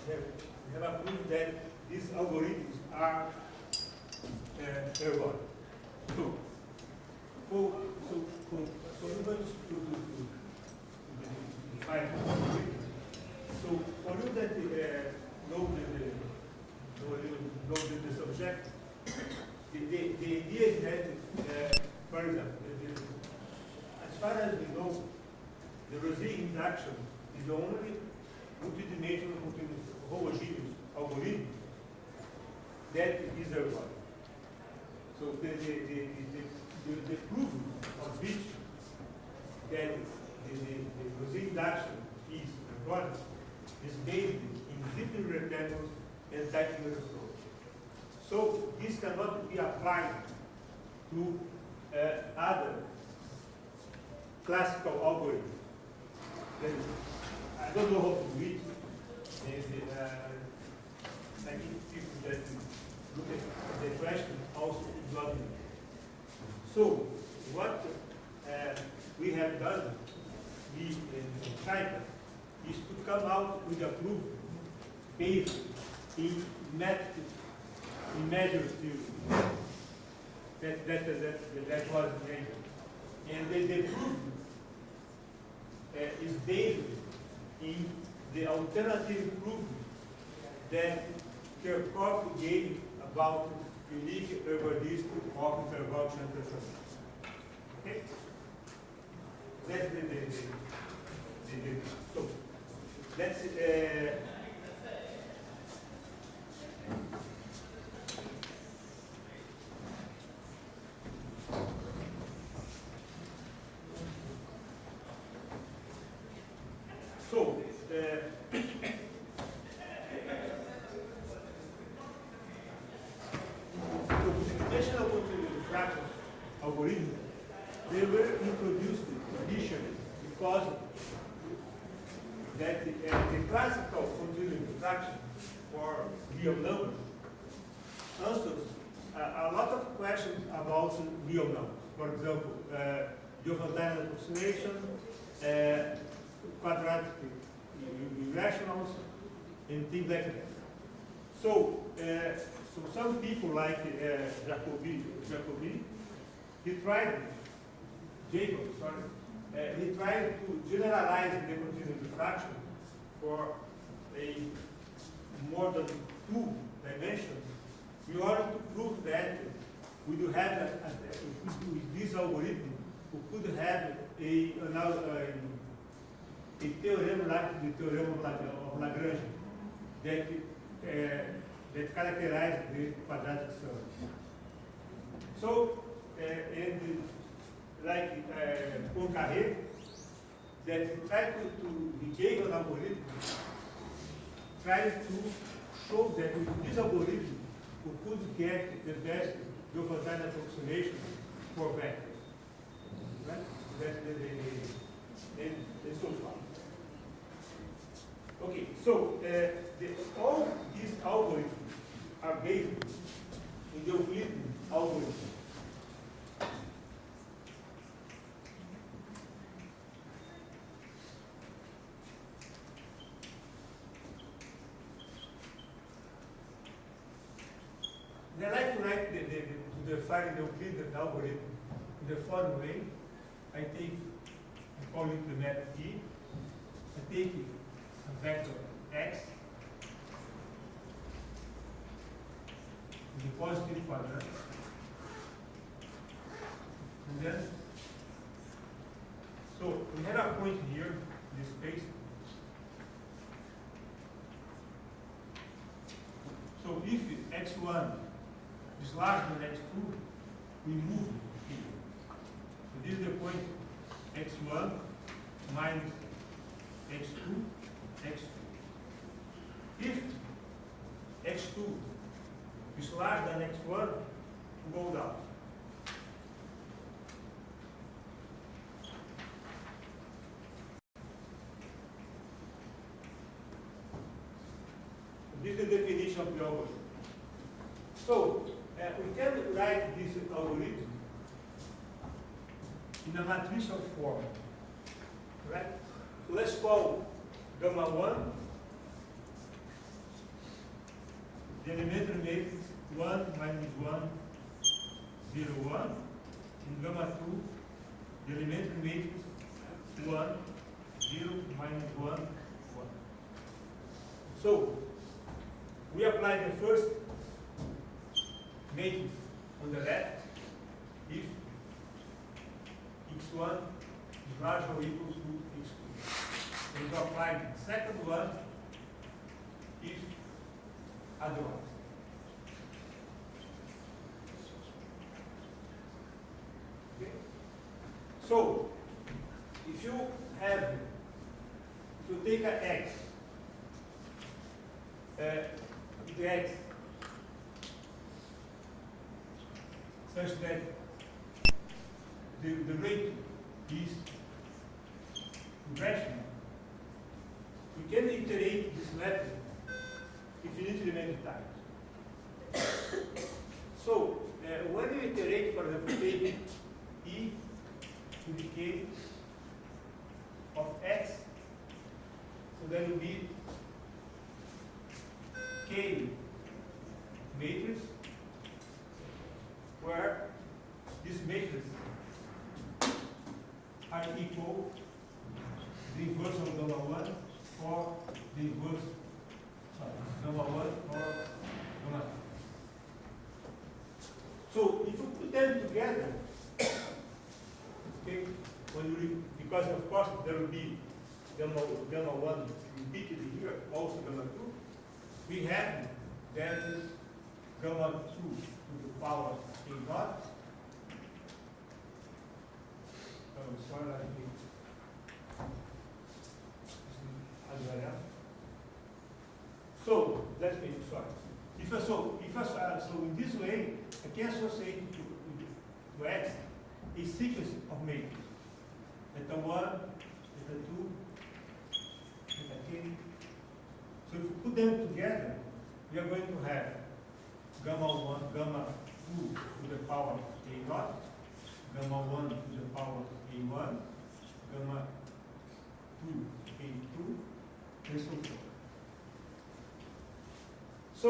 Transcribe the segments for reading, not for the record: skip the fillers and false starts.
have a proof that these algorithms are ergodic. So we're going to define algorithm. So for you that know the subject, the idea is that, for example, as far as we know, the Rosé induction is the only multidimensional homogeneous algorithm that is ergodic. So the proof of which that the Rosé induction is ergodic is based in deeply rectangles and tightly approach. So this cannot be applied to other classical algorithms. I don't know how to read. I think people that look at the question also not know. So what we have done, we in China, is to come out with a proof based in measure theory. That was measured. And the proof is based in the alternative proof that Kirchhoff gave about unique ergodistic of ergodic transformation. Okay? That's so that's computational fractions algorithms, they were introduced initially because that the classical continuous fraction for real numbers answers a lot of questions about real numbers. For example, Dynamical approximation, quadratic irrationals, and things like that. So some people like Jacobi, he tried to generalize the continuous fraction for a more than 2 dimensions in order to prove that we do have with this algorithm we could have a theorem like the theorem of Lagrange that characterizes the quadratic sum. So, and like Poincaré, that he tried he gave an algorithm, tried to show that with this algorithm we could get the best Diophantine approximation for vectors. Right? That's and so far. Okay, so all these algorithms are based in the Euclidean algorithm. I like to write to define the Euclidean algorithm in the following way. I call it the map E. I take a vector x in the positive quadrant, and then so we have a point here in this space. So if x1 is larger than x2, we move here. So this is the point x1 minus x2, x2. If x2 is larger than x1, we go down. This is the definition of the algorithm. So we can write this algorithm in a matricial form, right? So let's call gamma 1 the elementary matrix 1 minus 1, 0, 1. In gamma 2, the elementary matrix 1, 0, minus 1, 1. So, we apply the first matrix on the left if x1 is larger or equal to x2. And we apply the second one if otherwise. Okay? So, if you take an x, the x such that the rate is rational, we can iterate this method infinitely many times. So, when you iterate, for example, take e to the k of x, so there will be k matrix where these matrices are equal the inverse of gamma 1 or the inverse, gamma 1 or gamma 2. So if you put them together, okay, because of course there will be gamma 1 repeated here, also gamma 2, we have that gamma 2 to the power a dot. Oh, sorry, I think. So let's make it sorry. So in this way, I can associate to x a sequence of matrices. Theta 1, theta 2, theta k. So if we put them together, we are going to have gamma 1, gamma 2 to the power a naught, gamma 1 to the power a1, gamma 2 a2, and so forth. So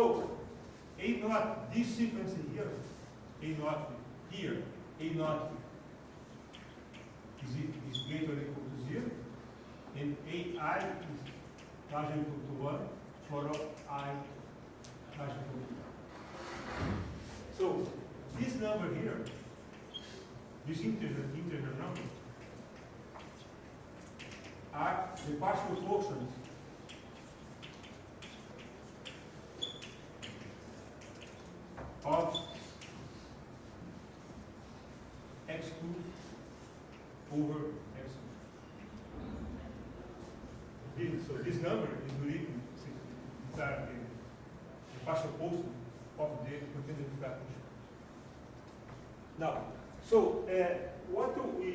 a naught, this sequence here, a naught here, a naught is greater or equal to 0, and ai is larger or equal to 1 for all I larger or equal to 1. So this number here, this integer number, are the partial portions of x2 over x1. So this number is really the partial portion of the continuous fraction. Now, so what we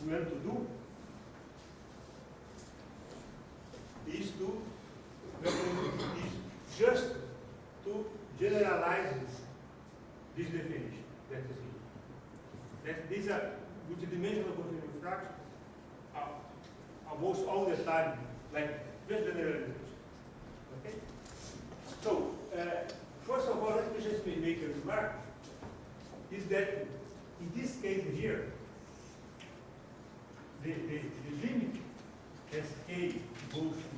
want to do is just to generalize this definition that is here. That these are multidimensional continuous fractions almost all the time, like just generalization. Okay? So, first of all, let me just make a remark, is that in this case here, the limit as k goes to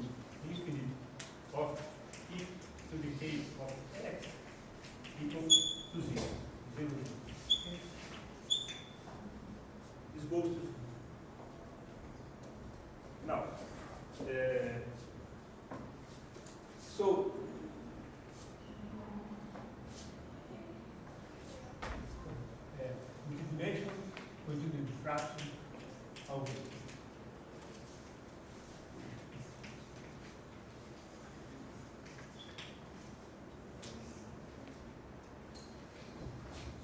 infinity of e to the k of x equals to 0. Okay? This goes to 0. Now, so multidimension will do the fraction of it.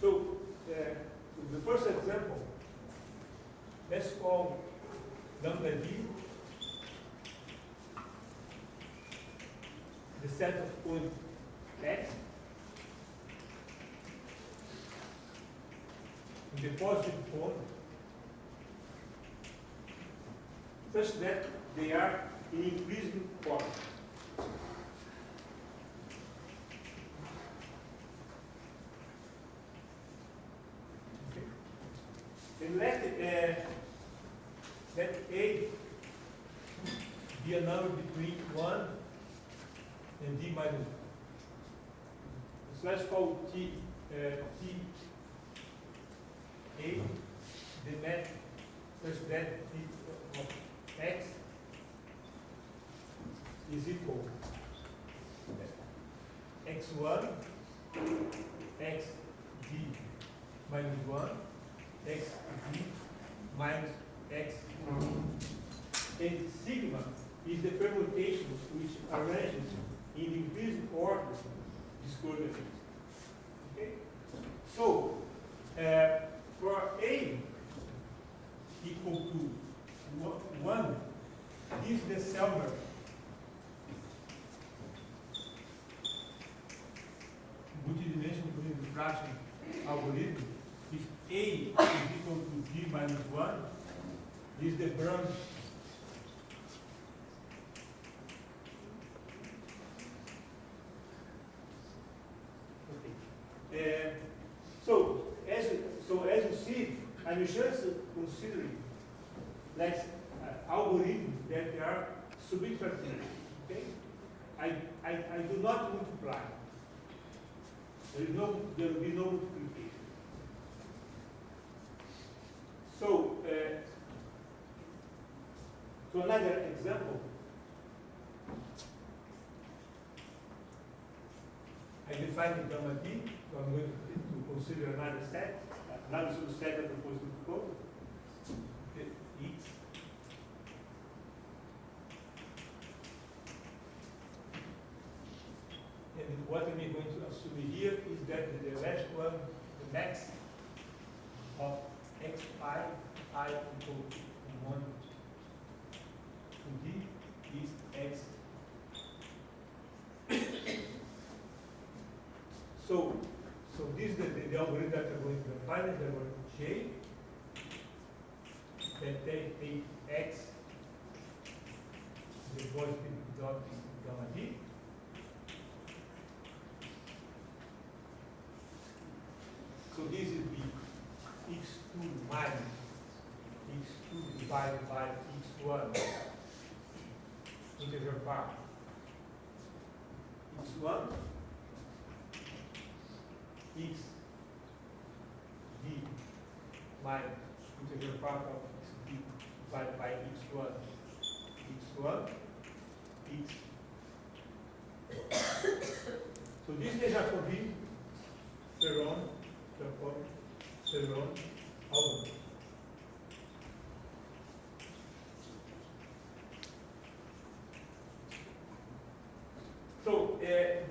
So the first example, let's call lambda d the set of points x in the positive point such that they are in increasing form. be a number between 1 and d minus 1. So let's call T A the map such that T of x is equal to x1, x d minus 1, x d minus x. And sigma is the permutation which arranges in increasing order this coordinate. Okay? So, for A equal to 1, this is the Selmer multidimensional diffraction algorithm. If A is equal to d minus 1, this is the Brown. As you see, I'm just considering like algorithms that are subtractive. Okay, I do not multiply. There will be no multiplication. So another example. I define the gamma d, so I'm going to consider another set, another subset of the positive code. X. And what I'm going to assume here is that the last one, the max of x I equal to 1 to d is x. So this is the algorithm that we're going to define as the word J, that take x, the positive dot gamma d. So this is the x2 minus x2 divided by x1 integer part. x1 x d minus integral part of x d divided by x1 x. So this is Jacobi Ferron algorithm. So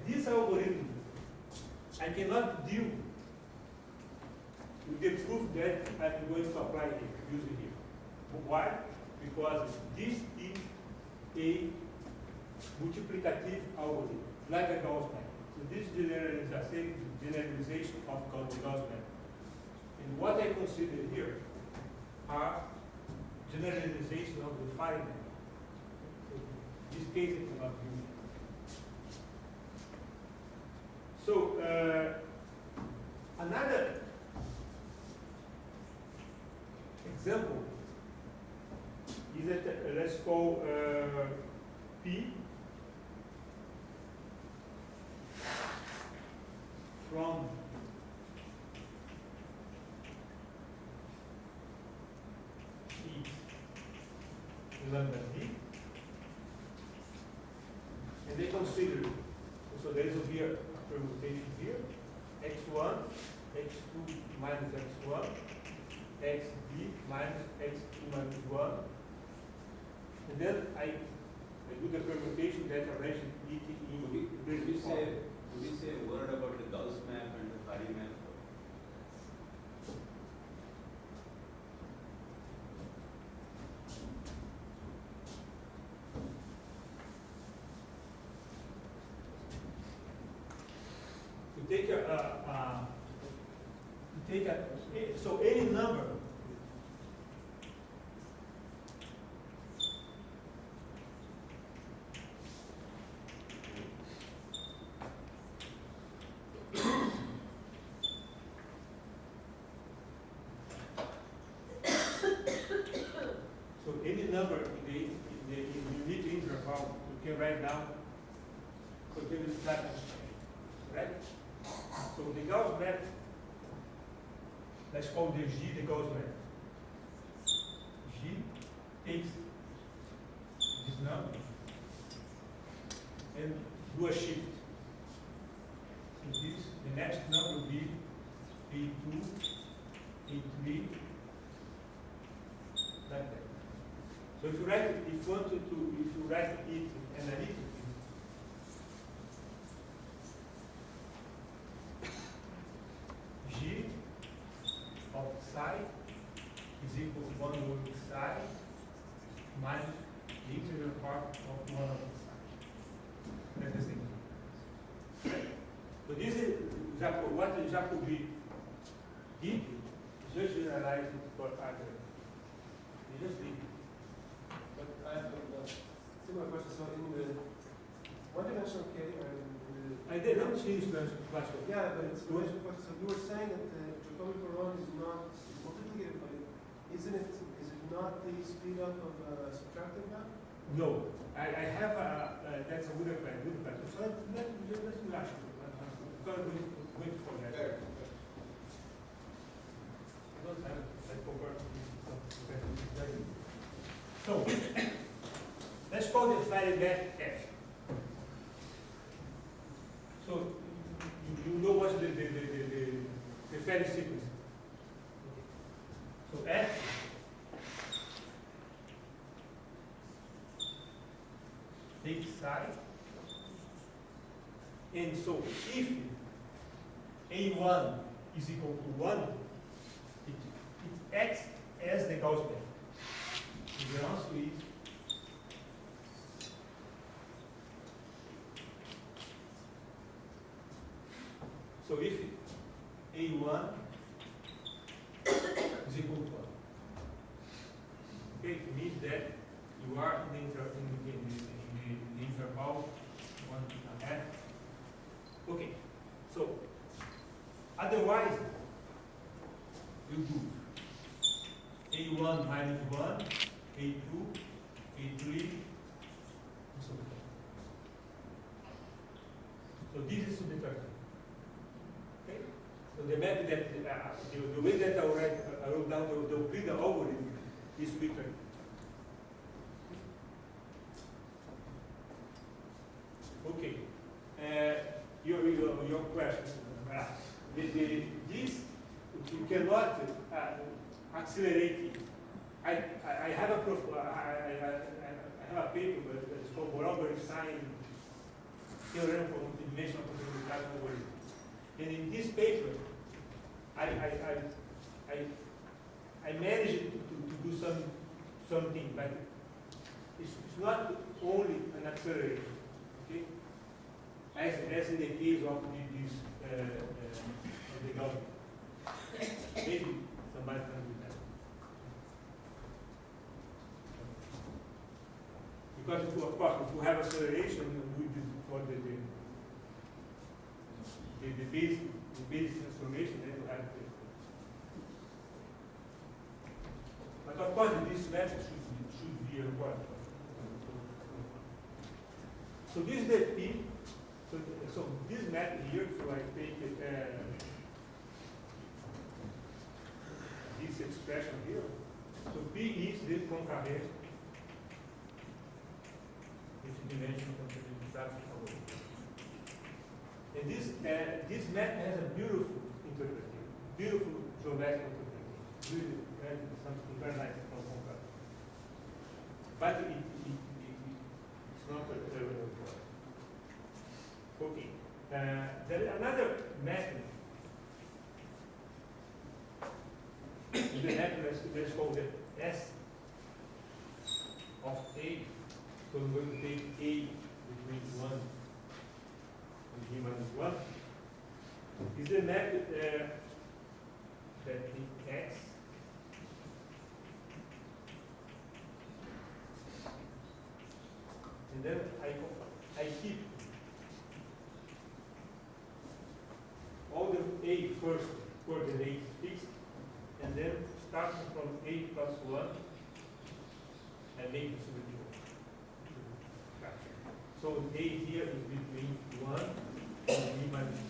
this algorithm, I cannot deal with the proof that I'm going to apply here, using here. Why? Because this is a multiplicative algorithm, like a Gauss map. So this is generalization of the Gauss map. And what I consider here are generalization of the phi map. So in this case, I cannot use it. So another example is that let's call P from P lambda D, and they consider, so there is here a permutation here, x1, x2 minus x1, xd minus x2 minus 1, and then I do the permutation that arranges it in. Could we say a word about the Gauss map and the Fari map? So any number in the unique interval can write down continuous flat constraint, right? So the Gauss map, let's call the G the Gauss map. G takes this number and do a shift. So this, the next number will be A2, A3, like that. So if you write it, if you write it analytically, G of psi is equal to 1 over psi minus the integral part of 1 over psi. That's the same. So this is what Jacobi did, just generalize it for other. He just did. But I have a similar question. So in the one-dimensional case, I did not see this question. yeah, but it's a question. So you were saying that the Jacobi Coron is not multiplicative, but is it not the speed up of a subtractive map? No, I have a, that's a good question. So let's rush it. Because we wait for that. I don't have, I forgot to do. So, let's call the file that F. So, you know what's the file sequence. So, F takes psi. And so, if A1 is equal to 1, it acts as the Gauss map. The answer is so if A1 is equal to 1, okay, it means that you are in the interval 1.5. Okay, so otherwise you do A1 minus 1, A2, A3, and so on. So this is the term. Okay? So the method that the way that I wrote down the Euclidean algorithm is written. Okay. Your question. This you cannot accelerate it. I have a paper that's called Baroda theorem for multidimensional continuous algorithm. And in this paper, I managed to do something, but it's not only an accelerator, okay? As in the case of this the government. Maybe somebody can do that. Because of course, if you have acceleration, for the basic transformation, then you have the. But of course, this method should be required. So this is the P. So this method here, so I take it, this expression here. So P is the Poincaré multidimensional continuous algorithm. And this method has a beautiful interpretation, beautiful geometric interpretation, really something very nice from Poincaré. But it's not a okay. There is another method. The method let's call it S of A. So we're going to take A between 1 and B minus 1. Is the method that takes X and then I keep all the A first coordinates fixed, and then starting from A plus 1, I make the symmetry. So A here is between 1 and B minus B.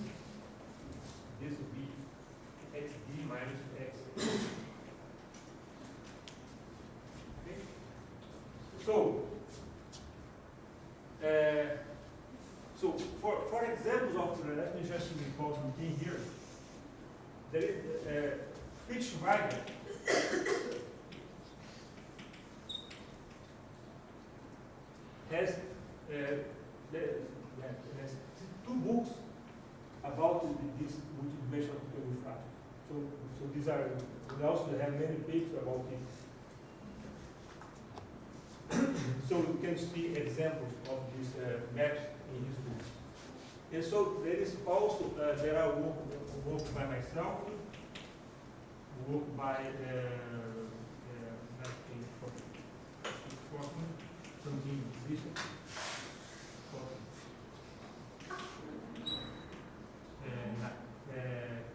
This will be xd minus x. Okay? So, for examples of, let me just recall something here. There is Fritz Weiger has two books about this multidimensional fraction. So these are, we also have many papers about it. So you can see examples of these maps in his book. And so there is also, there are work by myself, work by something recent.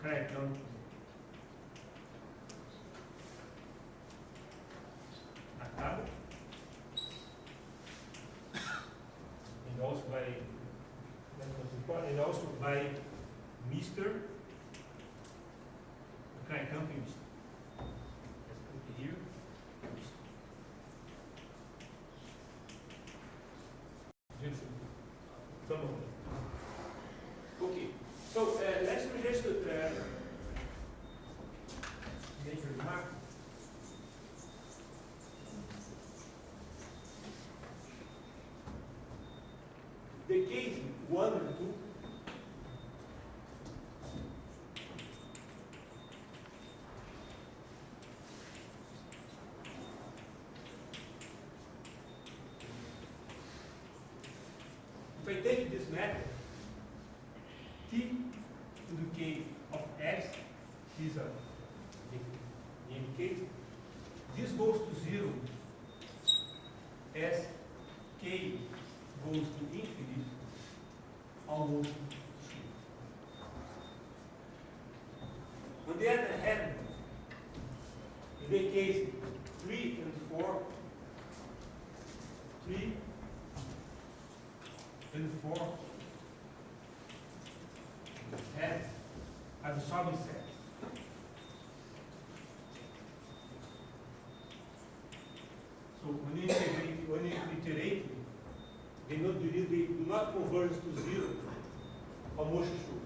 Crackdown. Acaba. And also by Mr. Crackdown finished. Let's put it here. Okay, so let's just make a remark. The case 1 and 2 if I take this method, t to the k of x is a in case this goes to 0 as k goes to infinity almost 0. On the other hand, in the case 3 and 4, 3 and 4 have absorbing set. So when you iterate, they do not converge to 0 almost sure.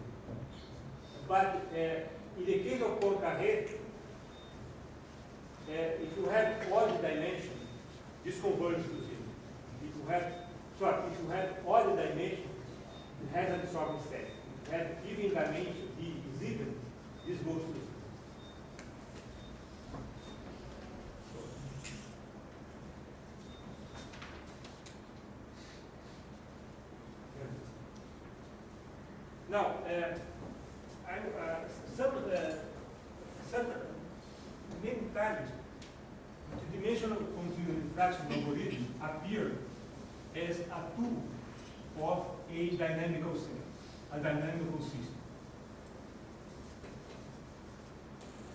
But in the case of Poincaré, if you have odd dimension, this converges to 0. If you have odd dimension, it has an absorbing set. If you have even dimension, D is even, this goes to 0. Now, many times, the dimensional continuity fraction algorithm appear as a tool of a dynamical system.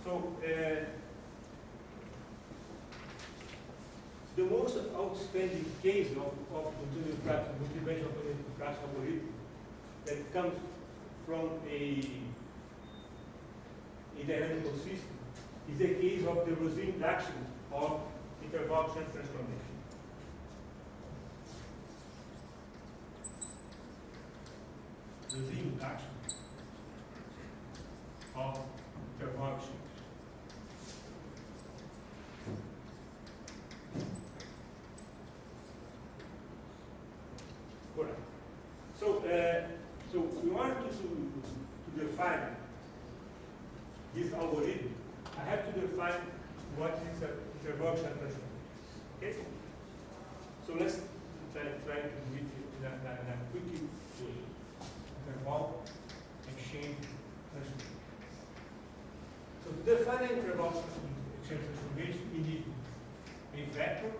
So, the most outstanding case of continuity fraction, multidimensional continuity fraction algorithm that comes from a dynamical system is the case of the Rosen induction of interval transformation. Rosen induction of interval change. Correct. So we want to define this algorithm. I have to define what is an interval transformation. Okay? So let's try to do it in a quick way. Interval exchange transformation. So to define an interval exchange transformation, we need a vector,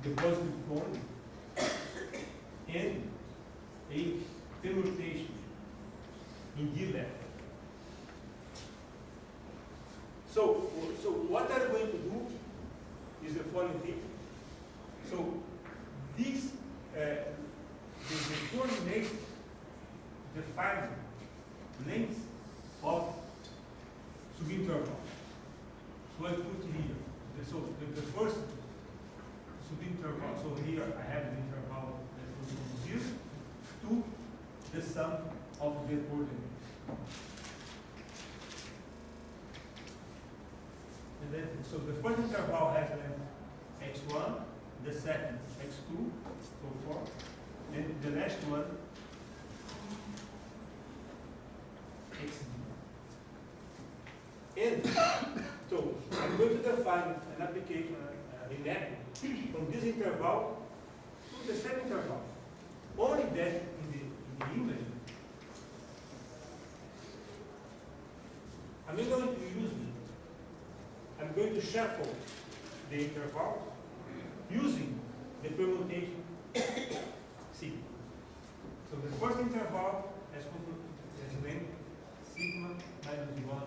the positive point, and a permutation in D level. So what I'm going to do is the following thing. So this the coordinate define length of subinterval. So I put here. So the first subinterval. So here I have the interval that goes from 0 to the sum of the coordinates. And then, so the first interval has length x1, the second x2, so forth, and the last one xd. And so I'm going to define an application, a mapping from this interval to the second interval. Only that in the image, I'm not going to use it. I'm going to shuffle the intervals using the permutation sigma. So the first interval has length sigma minus 1 of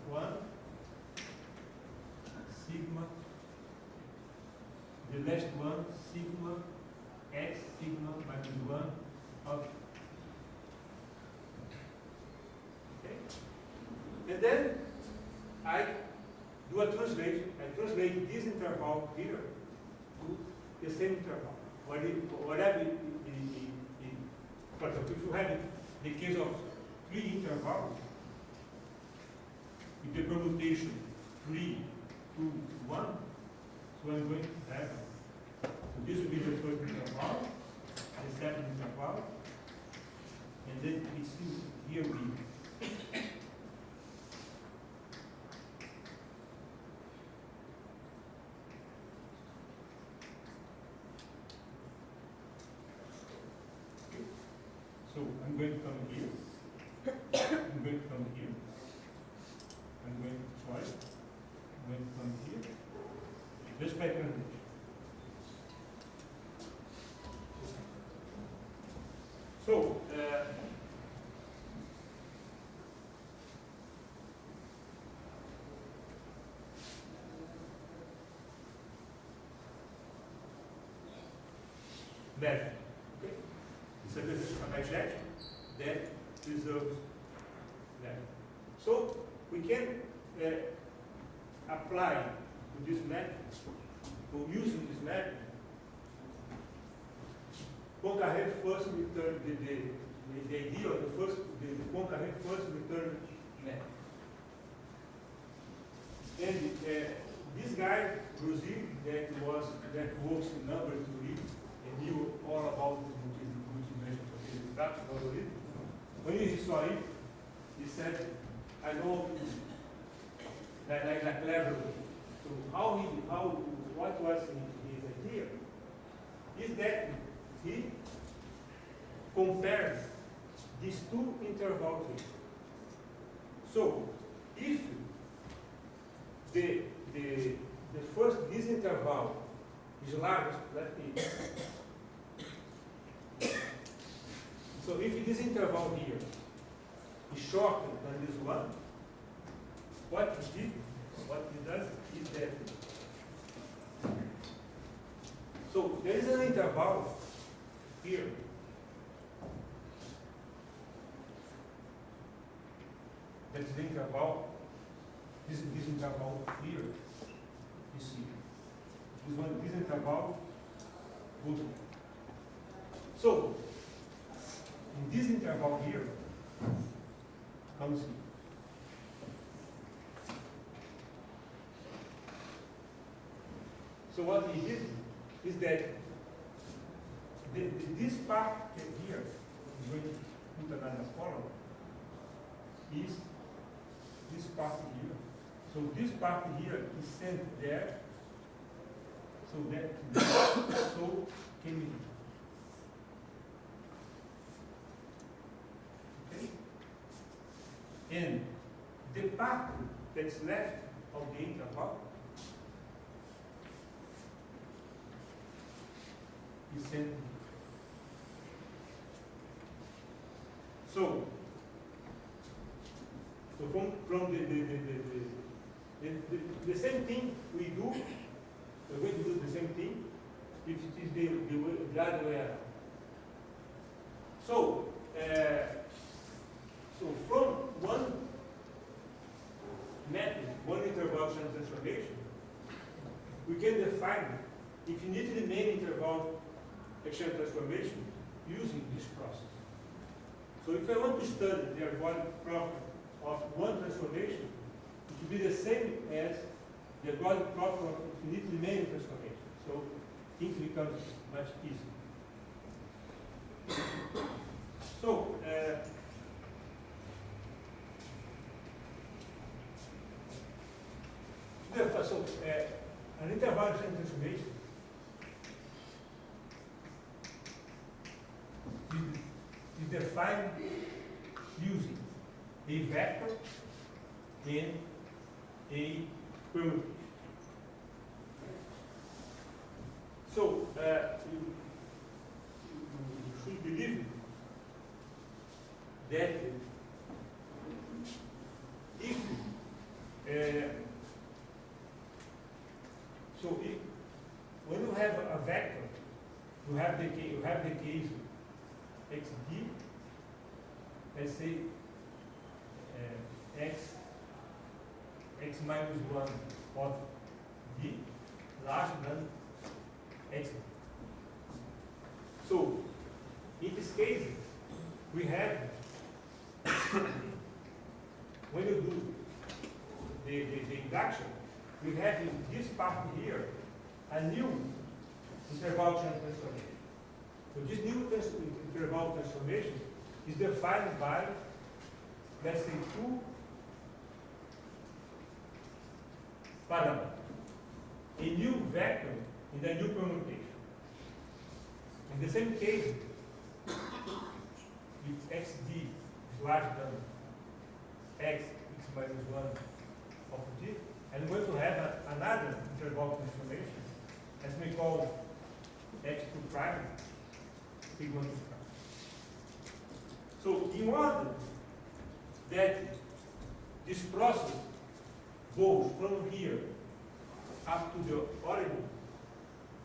1, sigma, the last one, sigma, x sigma minus 1 of, okay? And then I do a translation. I translate this interval here to the same interval. Whatever for example, if you have the case of 3 intervals, with the permutation 3, 2, 1, so I'm going to have, so this will be the first interval, the second interval, and then it's here we so I'm going to come here. I'm going to come here. I'm going to try. I'm going to come here. Just by translation. So, that. Okay. It's a bijection that preserves that. So we can apply to this method, to using this method, Poincaré first return the idea of the Poincaré first return method. And this guy, Brazil, that works in number theory and knew all about the multidimensional algorithm. When he saw it, he said, I know that like clever. So what was his idea? Is that he compares these two intervals here. So if the first this interval is large, let me. So if this interval here is shorter than this one, what he does is that. So there is an interval here. That is the interval. This interval here. You see. This interval goes here. So in this interval here comes here. So what he did is that this part here, I'm going to put another column, is this part here. So this part here is sent there, so that so can be. Okay? And the part that's left of the interval is sent here. So from the same thing we do we're going to do the same thing if it is the other way around. So, so from one method, one interval transformation, we can define infinitely many interval exchange transformation using this process. So if I want to study the ergodic property of one transformation, it will be the same as the ergodic property of infinitely many transformations. So things become much easier. So, an interval exchange transformation is defined using a vector and a permutation. So you should believe that if when you have a vector, you have the case xd, let's say x minus 1 of d larger than x. So in this case, we have when you do the induction, we have in this part here a new interval transformation. So this new interval transformation is defined by, let's say, two parameters. A new vector in the new permutation. In the same case, if xd is larger than x minus 1 of d, I'm going to have another interval transformation, as we call x2 prime, sigma 2 prime. So in order that this process goes from here up to the origin,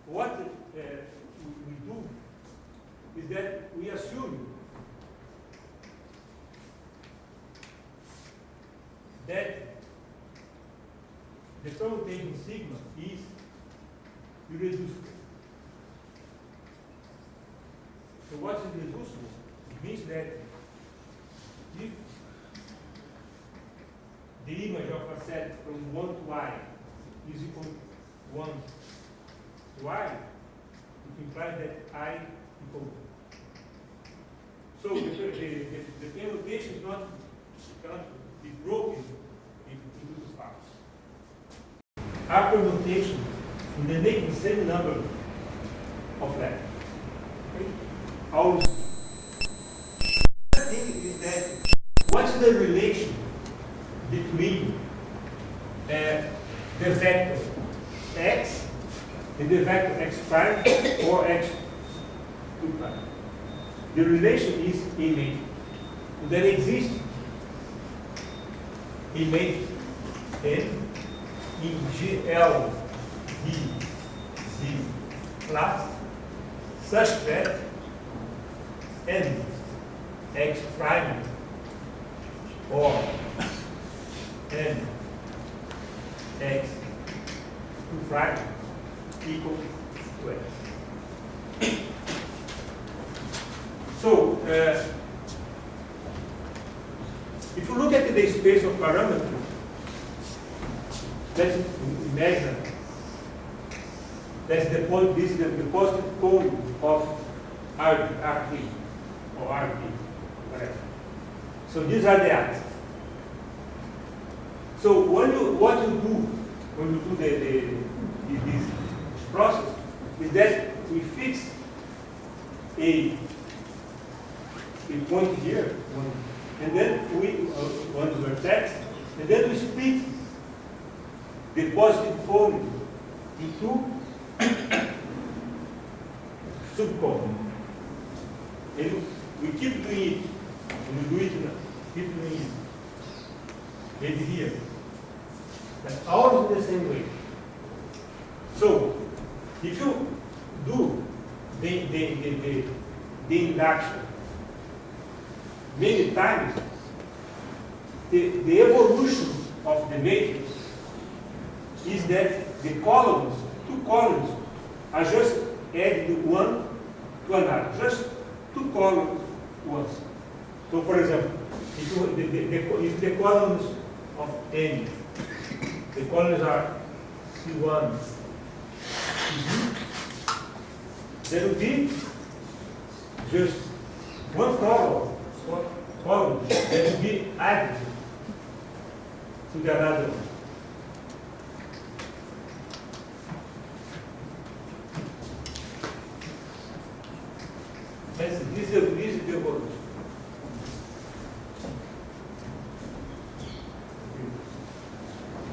what we do is that we assume that the permutation sigma is irreducible. So what is irreducible? It means that if the image of a set from 1 to I is equal to 1 to I, it implies that I equal 1. So the permutation cannot be broken into two parts. Our permutation in the make the same number of letters. Okay? Always. The thing is that what's the relation between the vector x and the vector x prime or x2 prime? The relation is image. There exists image n in GL D Z class such that n x prime or n x 2 prime equal to x. So if you look at the space of parameters, let's imagine that's the point. This is the positive pole of RP or RP. Correct. So these are the axes. So what you do when you do this process is that we fix a point here, and then we one vertex, and then we split the positive pole into subcones. And we keep doing it, and we do it now. Keep doing it. Maybe here. But always in the same way. So if you do the induction many times, the evolution of the matrix is that the columns, two columns, are just added one to another, just two columns once. So, for example, if the columns of N, the columns are C1, C2, there will be just one column that will be added to the another one. This is the evolution.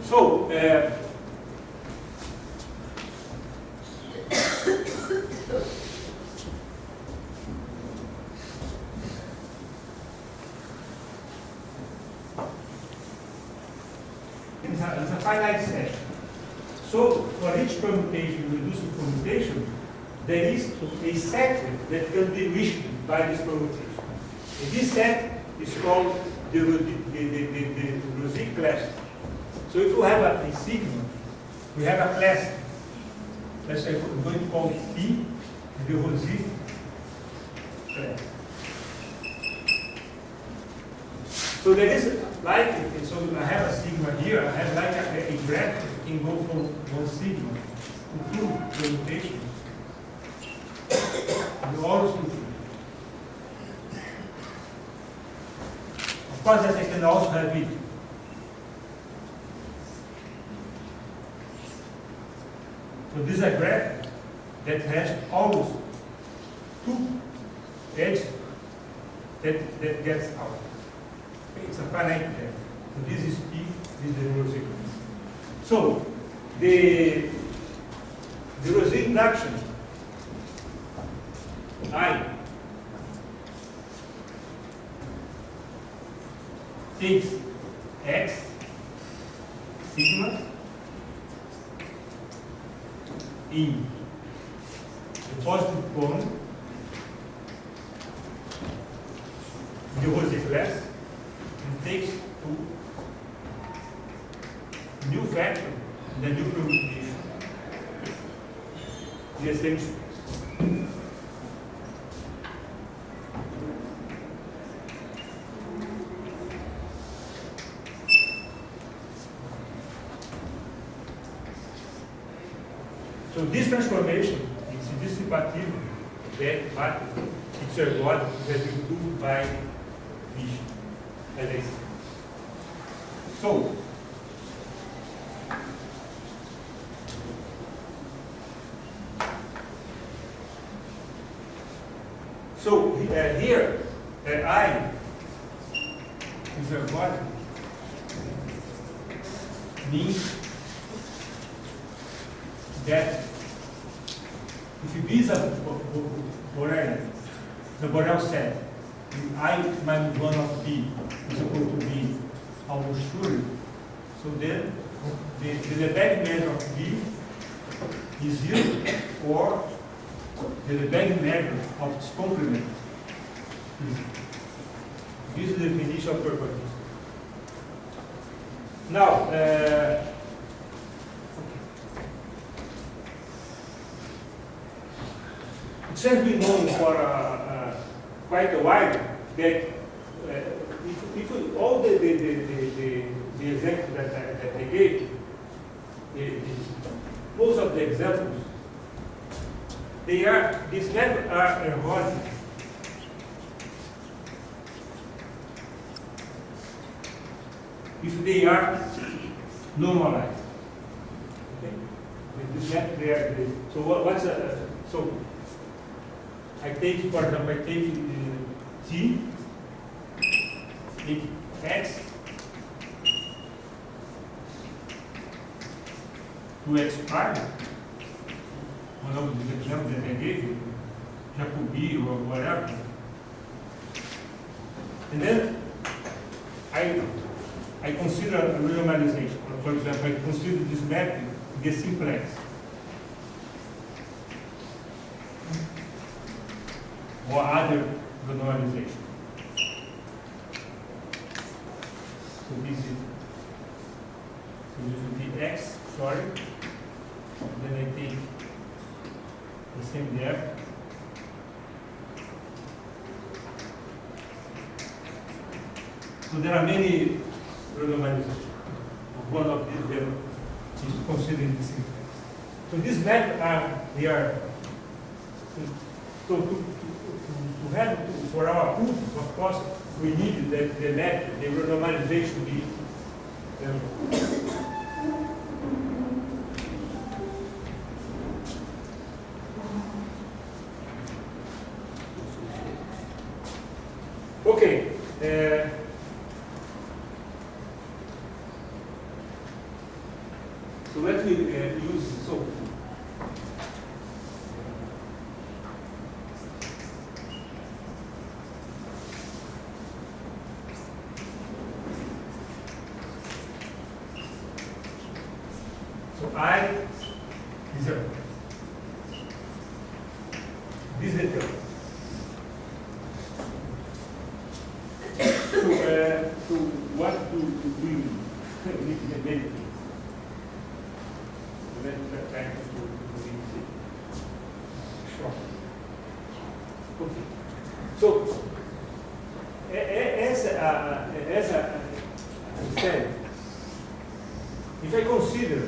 So, it's a finite set. So, for each permutation, reducible permutation, there is a set that can be reached by this permutation. And this set is called the Rosic class. So if you have a sigma, we have a class. Let's say we're going to call it P, the Rosic class. So there is like, so I have a sigma here, I have like a graph that can go from one sigma to two permutations. You always do. Of course, that I can also have it. So this is a graph that has always two edges that gets out. It's a finite graph. So this is P, this is the Rho sequence. So the Rho induction I takes X sigma in the positive cone, the Rosy class, and takes to new factor in the new permutation, the same space. So this transformation is dissipative, but it's ergodic that you do by vision, as I said. So here, I is ergodic means that if B is a Borel, the Borel set, if I minus 1 of B is equal to B almost surely, so then the Lebesgue measure of B is 0, or the Lebesgue measure of its complement is 0. This is the definition of perpetuity. Now, it has been known for quite a while that if all the examples that I gave, most of the examples, these methods are ergodic. If they are normalized. Okay? With this method, they are. So I take, for example, I take T, take X, to X prime, one of the examples that I gave you, Jacobi or whatever. And then I consider a renormalization. For example, I consider this mapping the simplex. or other renormalization. So this will be x, sorry. Then I take the same there. So there are many renormalizations. One of these is to consider the syntax. So these methods they are so to have for our proof, of course, we need that the method, the renormalization be okay. So let me use so. So I is zero. This is the term. So what do we need to make? Okay. So, as I said, if I consider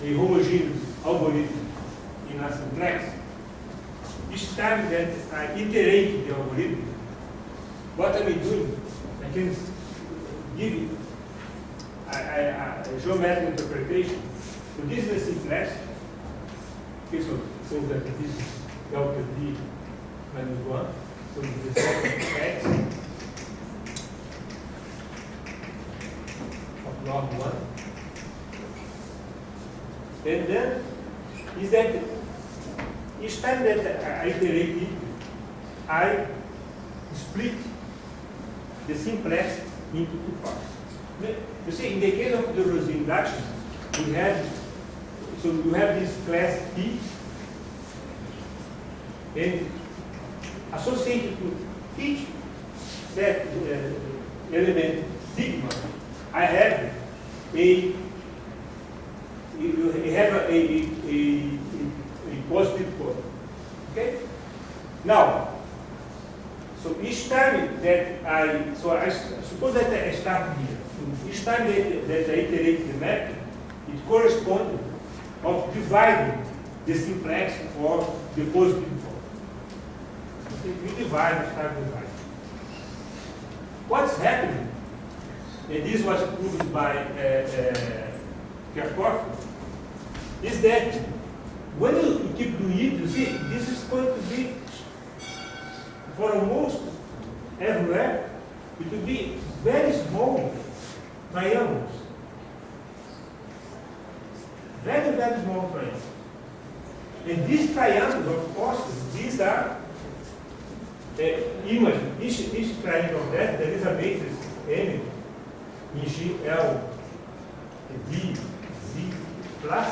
a homogeneous algorithm in a simplex, each time that I iterate the algorithm, what am I doing? I can give it a geometric interpretation. So this is a simplex. Okay, so that this is delta d minus 1. So the result of x of log 1. And then is that each time that I iterate it, I split the simplex into two parts. You see, in the case of the Rosé induction, we have so you have this class P, and associated to each set element sigma, I have a positive code. Okay? Now, so each time that I suppose that I start here. So each time that I iterate the map, it corresponds of dividing the simplex or the positive code. Okay? We divide, start dividing. What's happening? And this was proved by Kerckhoff, is that when you keep doing it, you see, this is going to be, for almost everywhere, it will be very small triangles. Very, very small triangles. And these triangles, of course, these are image. Each triangle of that, there is a matrix M in G, L, D, Z, plus,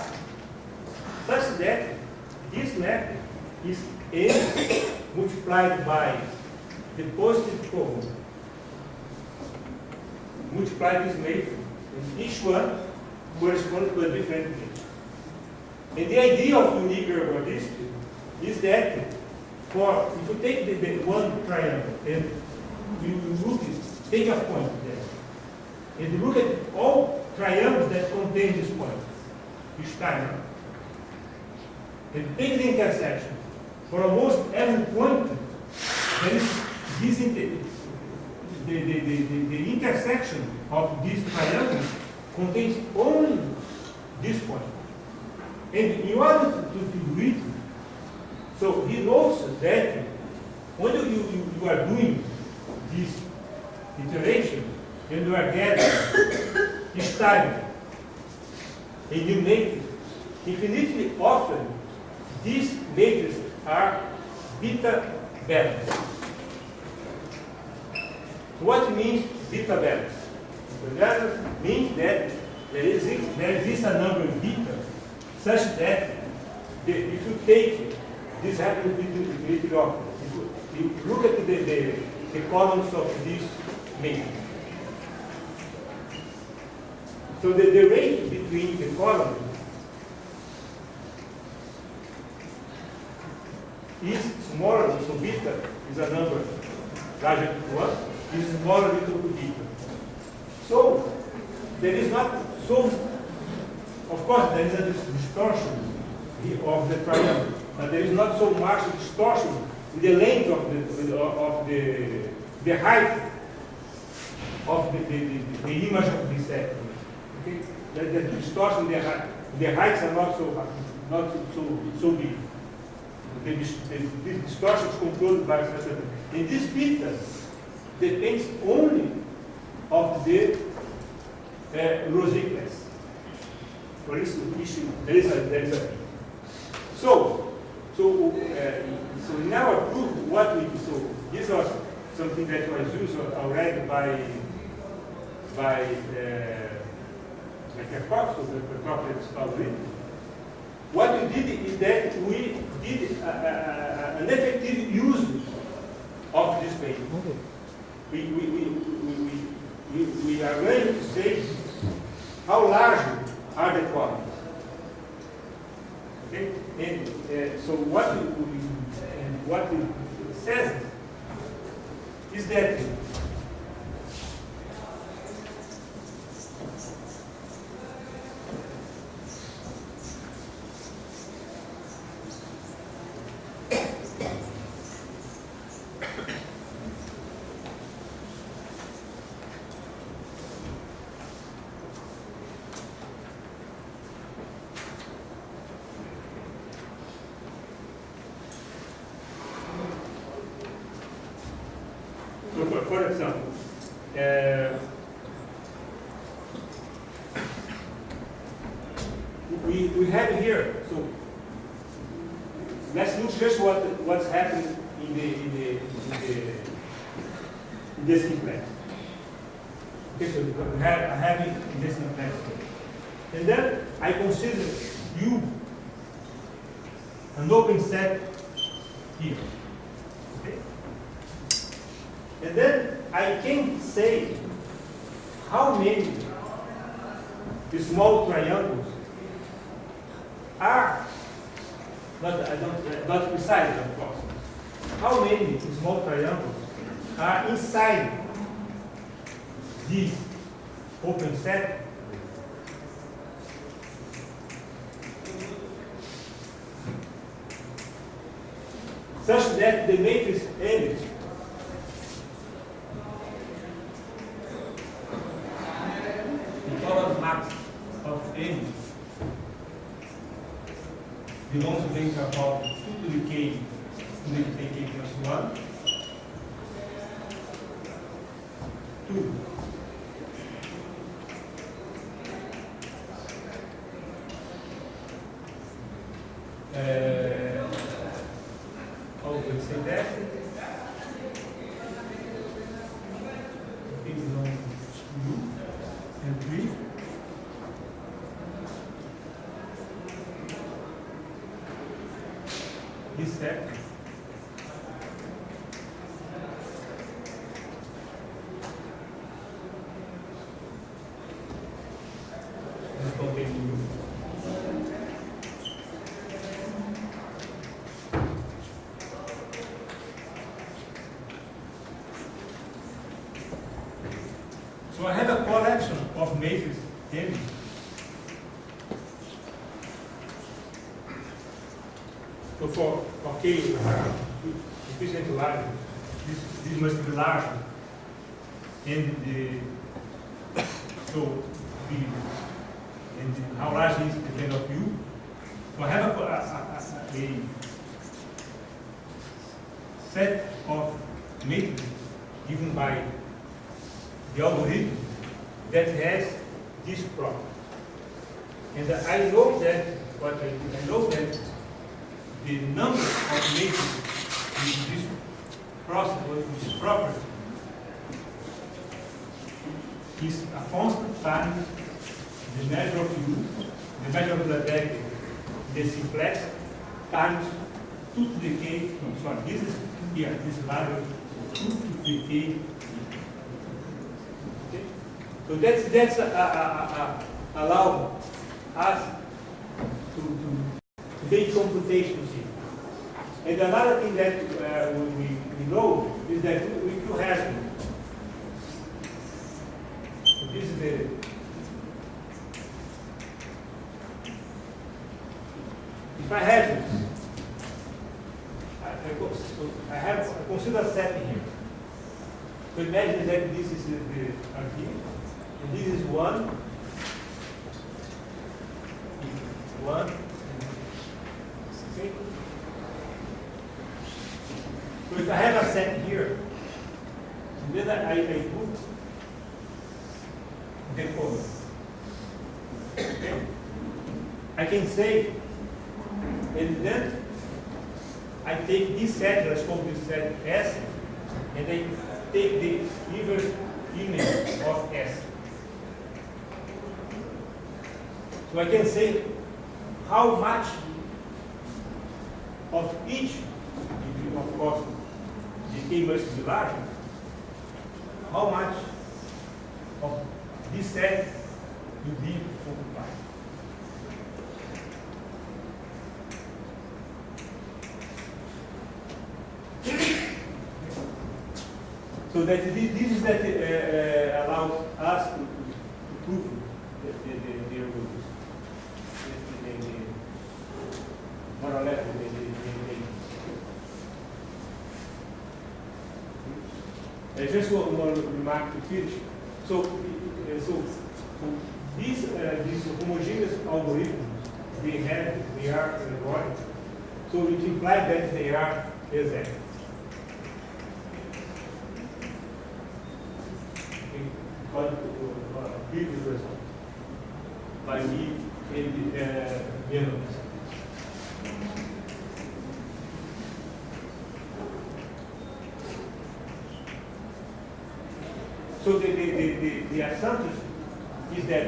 such that this map is M multiplied by the positive code, multiplied this matrix, and each one corresponds to a different matrix. And the idea of unique ergodicity is that for if you take the one triangle and you look at, take a point there, and you look at all triangles that contain this point, each time, and take the intersection. For almost every point, there is this the intersection of these triangles contains only this point. And in order to do it, so he knows that when you are doing this iteration, and you are getting each time a new matrix, infinitely often these matrices are beta balanced. So what means beta balanced? Beta balanced means that there exists a number beta such that if you take This happens pretty often. You look at the columns of this matrix. So the range between the columns is smaller, so beta is a number larger than 1, is smaller equal to beta. So there is not so, of course there is a distortion of the triangle, but there is not so much distortion in the length of the height of the image of this sector. Okay? The distortion, the heights are not so big. The distortion is controlled by certain. And this beta depends only of the Rosé class. For this issue, there is a so in our proof, what we do, so this was something that was used already by Kerckhoff, so the Kerckhoff algorithm. What we did is that we did an effective use of this space. We are going to say how large are the columns. Okay? And so what it says is that for example, we have here, so let's look just what's happening in the simplex. Okay, so I have it in the simplex. And then I consider U an open set here. Okay? And then I can say how many small triangles are, not precise, of course. How many small triangles are inside this open set? Such that the matrix image max of n belongs to the interval 2 to the k plus 1 2 how do we say that? It belongs to u and 3 this set is contained in U. So I have a collection of matrices M. So for k sufficiently large, this must be large, and how large is depend of u. So I have a set of matrices given by the algorithm that has this property, and I know that I know that the number of matrices with this process, with this property, is a constant times the measure of u, the measure of the vector, the simplex times 2 to the k, no, sorry, this is here, this value 2 to the k. Okay? So that's allow us to make computations here. And another thing that we know is that if you have, so this is the, if I have this, I consider a set here. So imagine that this is the idea, and this is 1, 1, okay? So if I have a set here, then I put the code. Okay? I can say, and then I take this set, let's call this set S, and I take the inverse image of S. So I can say how much of each, if you, of course, the k must be larger, how much of this set will be occupied. So that this is that allows us to prove the rules. More or less, just one remark to finish. So these homogeneous algorithms, they are ergodic. So it implies that they are exact. Previous result by me in the So the assumption is that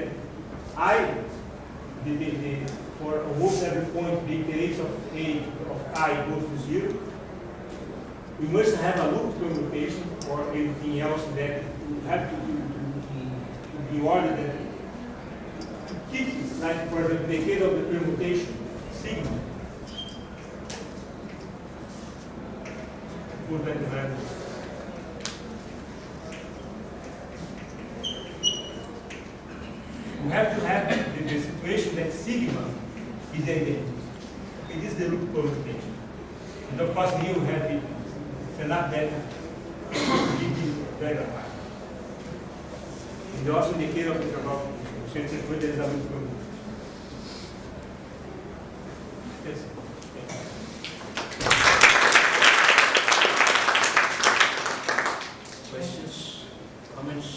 for almost every point the iteration of I goes to 0, we must have a loop permutation or anything else that we have to be ordered that keeps, like for example, in the case of the permutation, sigma. Put that in mind. We have to have the situation that sigma is identity. It is the loop permutation. And of course here we have it enough data to give you very high. And also in the case of interval, there is a loop permutation. Yes. Questions, comments?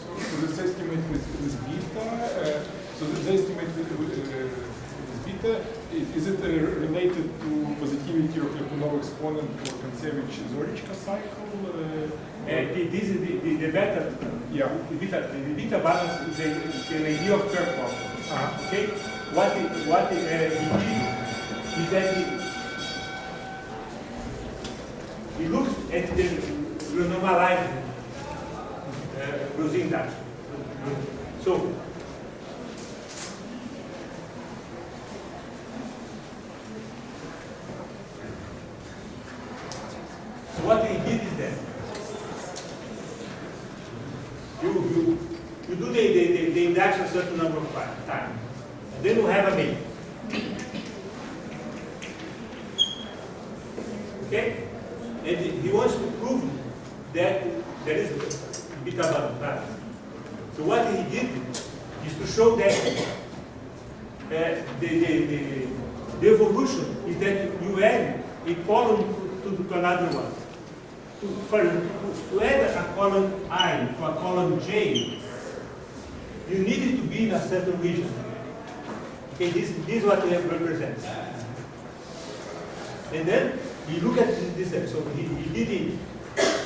So this estimate with beta, so this estimate with beta, is it related to positivity of Lyapunov exponent for Kontsevich-Zorichka cycle? This is the beta. Yeah. The beta balance is an idea of Kirchhoff. Okay. What he did is that he looks at the renormalized Rosin Dutch. So what he did is that you do the index a certain number of times. Then you have a main. Okay? And he wants to prove that there is beta balance. So what he did is to show that the evolution is that you add a column to another one. To add a column I to a column J, you need it to be in a certain region. Okay, this is what it represents. And then you look at this, so he did it.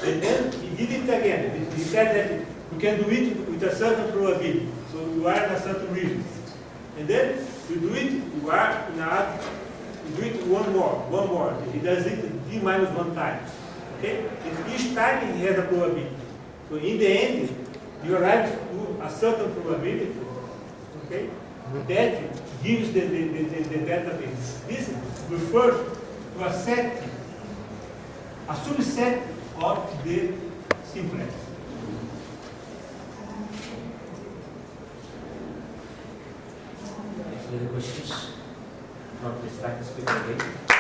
And then he did it again. He said that you can do it with a certain probability. So you are in a certain region. And then you do it, you are in a, you do it one more. He does it d minus 1 time. Okay? And each time he has a probability. So in the end, you arrive to a certain probability, okay, that gives the database. This refers to a set, a subset of the simplex. Any other questions? Not this time, speaker again.